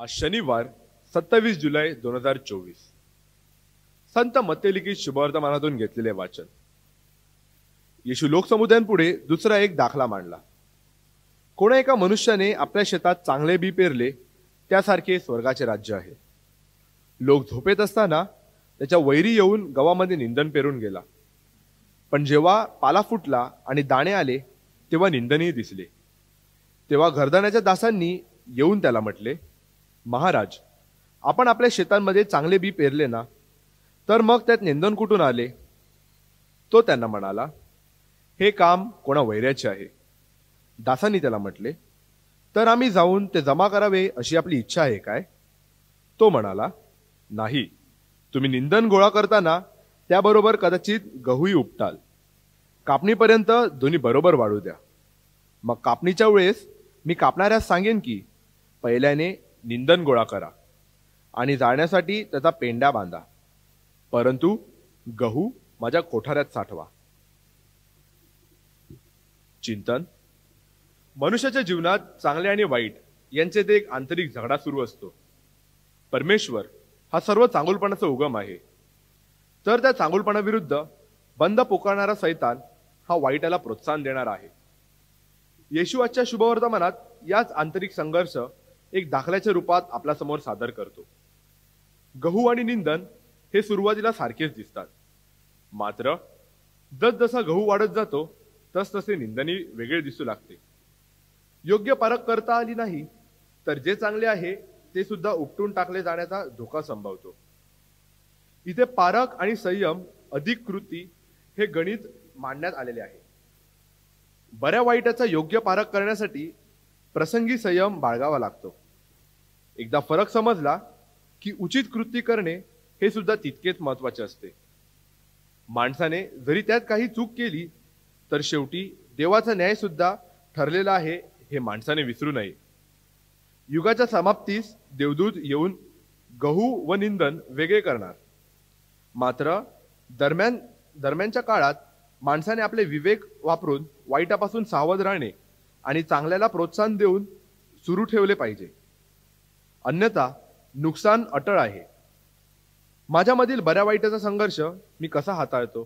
आज शनिवार 27 जुलै 2024 संत मत्ते लिखित शुभवर्तमानातून घेतलेले वाचन। येशू लोकसमुदायांपुढे दुसरा एक दाखला मांडला। कोणा एका मनुष्याने आपल्या शेतात चांगले बी पेरले त्यासारखे स्वर्गाचे राज्य आहे। लोक झोपेत असताना त्याच्या वैरी येऊन गव्हामध्ये निंदन पेरून गेला, पण जेव्हा पाला फुटला आणि दाणे आले तेव्हा निंदनही दिसले। तेव्हा घरदाण्याच्या दासांनी येऊन त्याला म्हटले, महाराज, आपण आपल्या शेतांमध्ये चांगले बी पेरले ना, तर मग त्यात निंदन कुठून आले? तो त्यांना म्हणाला, हे काम कोणा वैऱ्याचे आहे। दासांनी त्याला म्हटले, तर आम्ही जाऊन ते जमा करावे अशी आपली इच्छा आहे काय? तो म्हणाला, नाही, तुम्ही निंदन गोळा करताना त्याबरोबर कदाचित गहूही उपटाल। कापणीपर्यंत दोन्ही बरोबर वाढू द्या। मग कापणीच्या वेळेस मी कापणाऱ्यास सांगेन की पहिल्याने निंदन गोळा करा आणि जाळण्यासाठी त्याचा पेंडा बांधा, परंतु गहू माझ्या कोठाऱ्यात साठवा। चिंतन। मनुष्याच्या जीवनात चांगले आणि वाईट यांचे एक आंतरिक झगडा सुरू असतो। परमेश्वर हा सर्व चांगुलपणाचा उगम आहे, तर त्या चांगुलपणाविरुद्ध बंद पुकारणारा सैतान हा वाईटाला प्रोत्साहन देणार आहे। येशू आजच्या शुभवर्तमानात याच आंतरिक संघर्ष एक दाखल्याच्या रूपात आपल्या समोर सादर करतो। गहू आणि निंदन हे सुरुवातीला सारखेच दिसतात, मात्र जसजसा गहू वाढत जातो तसतसे निंदनही वेगळे दिसू लागते। योग्य पारख करता आली नाही तर जे चांगले आहे ते सुद्धा उपटून टाकले जाण्याचा धोका संभवतो। इथे पारख आणि संयम अधिक कृती हे गणित मांडण्यात आलेले आहे। बऱ्या वाईटाचा योग्य पारख करण्यासाठी प्रसंगी संयम बाळगावा लागतो। एकदा फरक समजला की उचित कृती करणे हे सुद्धा तितकेच महत्त्वाचे असते। माणसाने जरी त्यात काही चूक केली तर शेवटी देवाचा न्याय सुद्धा ठरलेला आहे हे माणसाने विसरू नये। युगाच्या समाप्तीस देवदूत येऊन गहू व निंदन वेगळे करणार, मात्र दरम्यानच्या काळात माणसाने आपले विवेक वापरून वाईटापासून सावध राहणे आणि चांगल्याला प्रोत्साहन देऊन सुरू ठेवले पाहिजे, अन्यथा नुकसान अटळ आहे। माझ्यामधील बऱ्या वाईटाचा संघर्ष मी कसा हाताळतो?